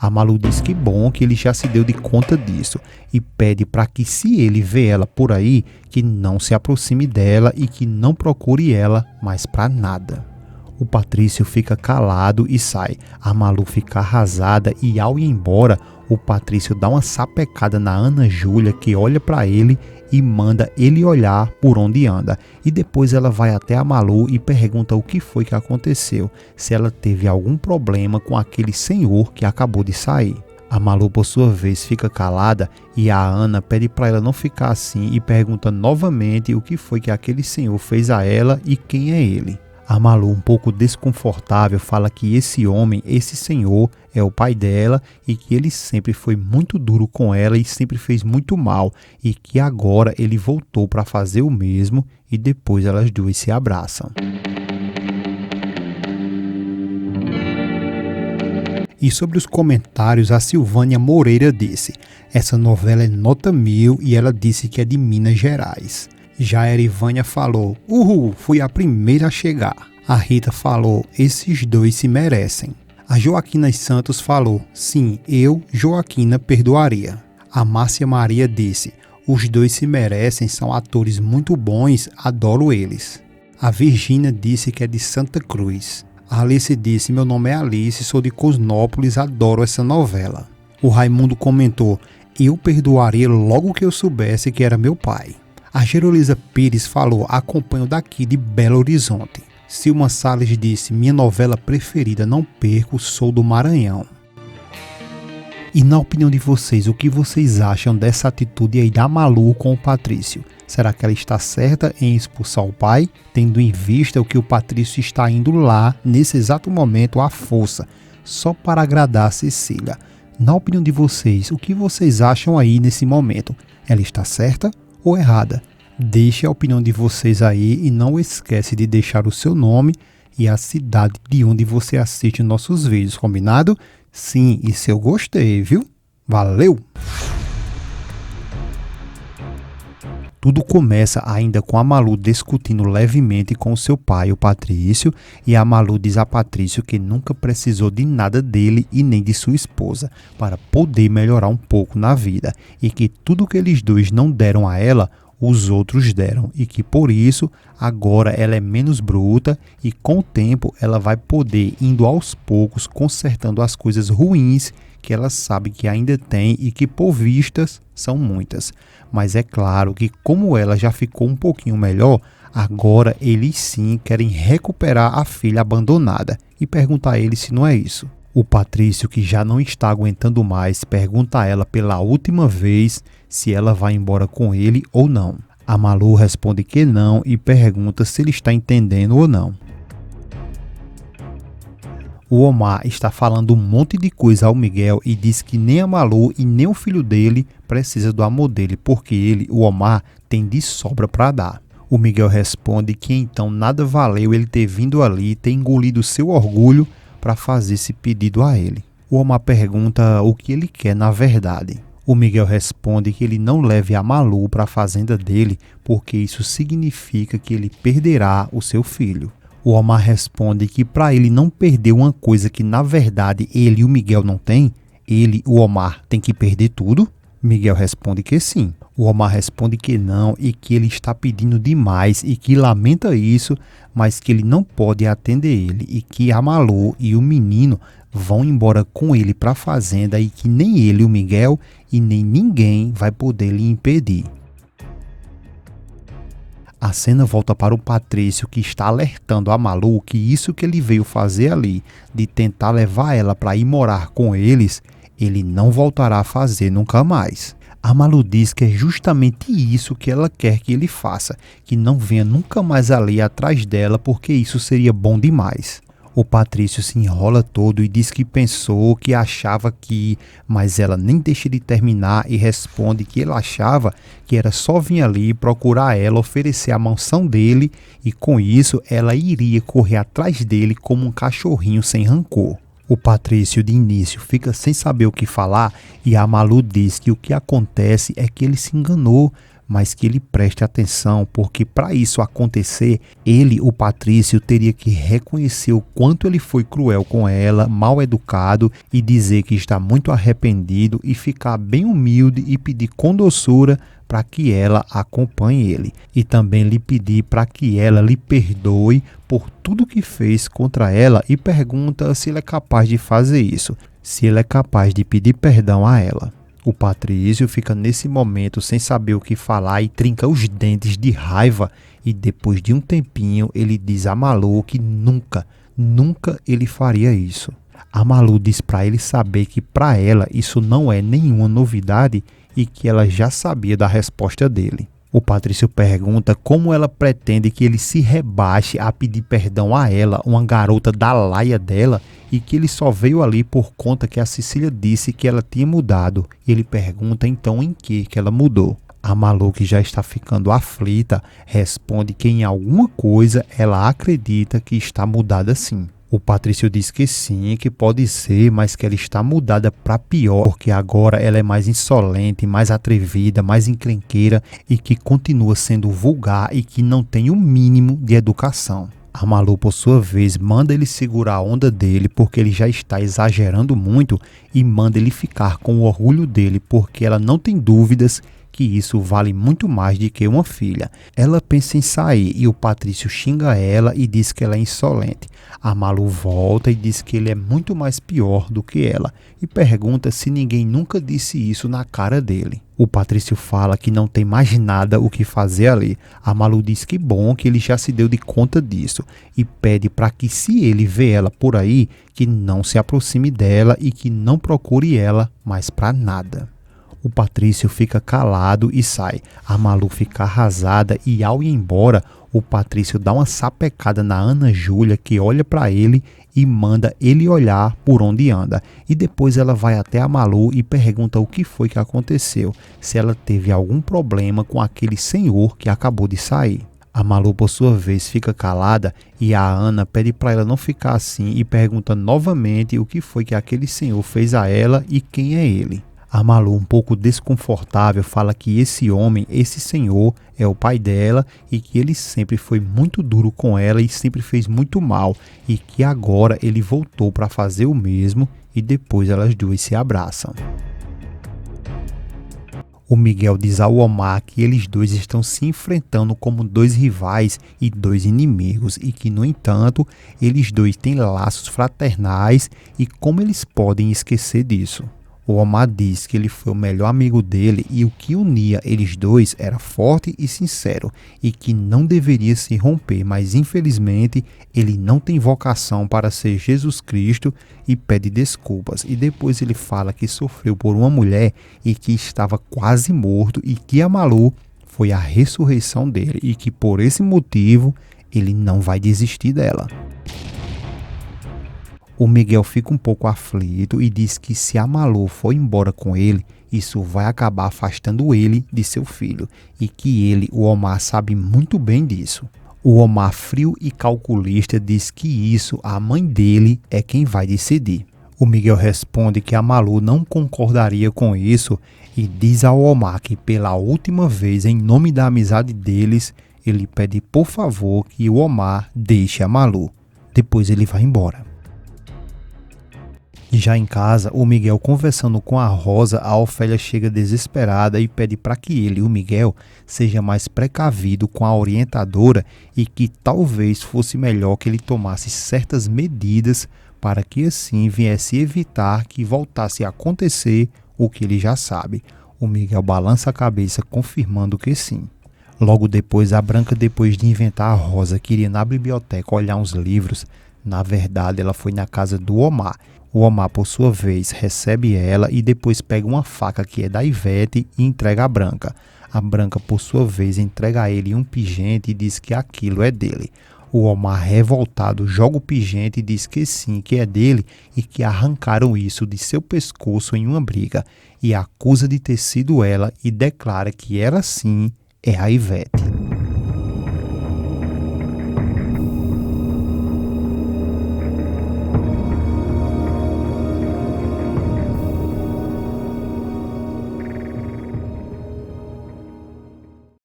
A Malu diz que bom que ele já se deu de conta disso e pede para que, se ele vê ela por aí, que não se aproxime dela e que não procure ela mais para nada. O Patrício fica calado e sai. A Malu fica arrasada e, ao ir embora, o Patrício dá uma sapecada na Ana Júlia, que olha para ele e manda ele olhar por onde anda. E depois ela vai até a Malu e pergunta o que foi que aconteceu, se ela teve algum problema com aquele senhor que acabou de sair. A Malu, por sua vez, fica calada e a Ana pede para ela não ficar assim e pergunta novamente o que foi que aquele senhor fez a ela e quem é ele. A Malu, um pouco desconfortável, fala que esse homem, esse senhor, é o pai dela e que ele sempre foi muito duro com ela e sempre fez muito mal e que agora ele voltou para fazer o mesmo e depois elas duas se abraçam. E sobre os comentários, a Silvânia Moreira disse: essa novela é nota 1000 e ela disse que é de Minas Gerais. Já a Erivânia falou: uhul, fui a primeira a chegar. A Rita falou: esses dois se merecem. A Joaquina Santos falou: sim, eu, Joaquina, perdoaria. A Márcia Maria disse: os dois se merecem, são atores muito bons, adoro eles. A Virgínia disse que é de Santa Cruz. A Alice disse: meu nome é Alice, sou de Cosnópolis, adoro essa novela. O Raimundo comentou: eu perdoaria logo que eu soubesse que era meu pai. A Gerolisa Pires falou: acompanho daqui de Belo Horizonte. Silma Salles disse: minha novela preferida, não perco, sou do Maranhão. E na opinião de vocês, o que vocês acham dessa atitude aí da Malu com o Patrício? Será que ela está certa em expulsar o pai, tendo em vista o que o Patrício está indo lá, nesse exato momento, à força, só para agradar a Cecília? Na opinião de vocês, o que vocês acham aí nesse momento? Ela está certa ou errada? Deixe a opinião de vocês aí e não esquece de deixar o seu nome e a cidade de onde você assiste nossos vídeos, combinado? Sim, e se eu gostei, viu? Valeu! Tudo começa ainda com a Malu discutindo levemente com seu pai, o Patrício, e a Malu diz a Patrício que nunca precisou de nada dele e nem de sua esposa para poder melhorar um pouco na vida e que tudo que eles dois não deram a ela, os outros deram e que por isso agora ela é menos bruta e com o tempo ela vai poder, indo aos poucos, consertando as coisas ruins que ela sabe que ainda tem e que por vistas são muitas. Mas é claro que como ela já ficou um pouquinho melhor, agora eles sim querem recuperar a filha abandonada e pergunta a ele se não é isso. O Patrício, que já não está aguentando mais, pergunta a ela pela última vez se ela vai embora com ele ou não. A Malu responde que não e pergunta se ele está entendendo ou não. O Omar está falando um monte de coisa ao Miguel e diz que nem a Malu e nem o filho dele precisa do amor dele, porque ele, o Omar, tem de sobra para dar. O Miguel responde que então nada valeu ele ter vindo ali e ter engolido seu orgulho para fazer esse pedido a ele. O Omar pergunta o que ele quer na verdade. O Miguel responde que ele não leve a Malu para a fazenda dele porque isso significa que ele perderá o seu filho. O Omar responde que para ele não perder uma coisa que na verdade ele e o Miguel não têm, ele, o Omar, tem que perder tudo? Miguel responde que sim. O Omar responde que não e que ele está pedindo demais e que lamenta isso, mas que ele não pode atender ele e que a Malu e o menino vão embora com ele para a fazenda e que nem ele, o Miguel, e nem ninguém vai poder lhe impedir. A cena volta para o Patrício, que está alertando a Malu que isso que ele veio fazer ali, de tentar levar ela para ir morar com eles, ele não voltará a fazer nunca mais. A Malu diz que é justamente isso que ela quer que ele faça, que não venha nunca mais ali atrás dela porque isso seria bom demais. O Patrício se enrola todo e diz que pensou, que achava que, mas ela nem deixa de terminar e responde que ele achava que era só vir ali procurar ela, oferecer a mansão dele e com isso ela iria correr atrás dele como um cachorrinho sem rancor. O Patrício de início fica sem saber o que falar e a Malu diz que o que acontece é que ele se enganou, mas que ele preste atenção, porque para isso acontecer, ele, o Patrício, teria que reconhecer o quanto ele foi cruel com ela, mal educado, e dizer que está muito arrependido e ficar bem humilde e pedir com doçura para que ela acompanhe ele, e também lhe pedir para que ela lhe perdoe por tudo que fez contra ela, e pergunta se ele é capaz de fazer isso, se ele é capaz de pedir perdão a ela. O Patrício fica nesse momento sem saber o que falar e trinca os dentes de raiva, e depois de um tempinho ele diz a Malu que nunca ele faria isso. A Malu diz para ele saber que para ela isso não é nenhuma novidade e que ela já sabia da resposta dele. O Patrício pergunta como ela pretende que ele se rebaixe a pedir perdão a ela, uma garota da laia dela, e que ele só veio ali por conta que a Cecília disse que ela tinha mudado. E ele pergunta então em que ela mudou. A Malu, que já está ficando aflita, responde que em alguma coisa ela acredita que está mudada sim. O Patrício diz que sim, que pode ser, mas que ela está mudada para pior, porque agora ela é mais insolente, mais atrevida, mais encrenqueira e que continua sendo vulgar e que não tem o mínimo de educação. A Malu, por sua vez, manda ele segurar a onda dele porque ele já está exagerando muito e manda ele ficar com o orgulho dele porque ela não tem dúvidas que isso vale muito mais do que uma filha. Ela pensa em sair e o Patrício xinga ela e diz que ela é insolente. A Malu volta e diz que ele é muito mais pior do que ela e pergunta se ninguém nunca disse isso na cara dele. O Patrício fala que não tem mais nada o que fazer ali. A Malu diz que bom que ele já se deu de conta disso e pede para que, se ele vê ela por aí, que não se aproxime dela e que não procure ela mais para nada. O Patrício fica calado e sai. A Malu fica arrasada e, ao ir embora, o Patrício dá uma sapecada na Ana Júlia, que olha para ele e manda ele olhar por onde anda. E depois ela vai até a Malu e pergunta o que foi que aconteceu, se ela teve algum problema com aquele senhor que acabou de sair. A Malu, por sua vez, fica calada e a Ana pede para ela não ficar assim e pergunta novamente o que foi que aquele senhor fez a ela e quem é ele. A Malu, um pouco desconfortável, fala que esse homem, esse senhor, é o pai dela e que ele sempre foi muito duro com ela e sempre fez muito mal e que agora ele voltou para fazer o mesmo, e depois elas duas se abraçam. O Miguel diz ao Omar que eles dois estão se enfrentando como dois rivais e dois inimigos e que, no entanto, eles dois têm laços fraternais e como eles podem esquecer disso. O Omar diz que ele foi o melhor amigo dele e o que unia eles dois era forte e sincero e que não deveria se romper, mas infelizmente ele não tem vocação para ser Jesus Cristo e pede desculpas. E depois ele fala que sofreu por uma mulher e que estava quase morto e que a Malu foi a ressurreição dele e que por esse motivo ele não vai desistir dela. O Miguel fica um pouco aflito e diz que se a Malu for embora com ele, isso vai acabar afastando ele de seu filho e que ele, o Omar, sabe muito bem disso. O Omar, frio e calculista, diz que isso a mãe dele é quem vai decidir. O Miguel responde que a Malu não concordaria com isso e diz ao Omar que pela última vez, em nome da amizade deles, ele pede por favor que o Omar deixe a Malu. Depois ele vai embora. Já em casa, o Miguel conversando com a Rosa, a Ofélia chega desesperada e pede para que ele, o Miguel, seja mais precavido com a orientadora e que talvez fosse melhor que ele tomasse certas medidas para que assim viesse evitar que voltasse a acontecer o que ele já sabe. O Miguel balança a cabeça confirmando que sim. Logo depois, a Branca, depois de inventar a Rosa, queria ir na biblioteca olhar uns livros. Na verdade, ela foi na casa do Omar. O Omar, por sua vez, recebe ela e depois pega uma faca que é da Ivete e entrega à Branca. A Branca, por sua vez, entrega a ele um pingente e diz que aquilo é dele. O Omar, revoltado, joga o pingente e diz que sim, que é dele e que arrancaram isso de seu pescoço em uma briga. E acusa de ter sido ela e declara que ela sim é a Ivete.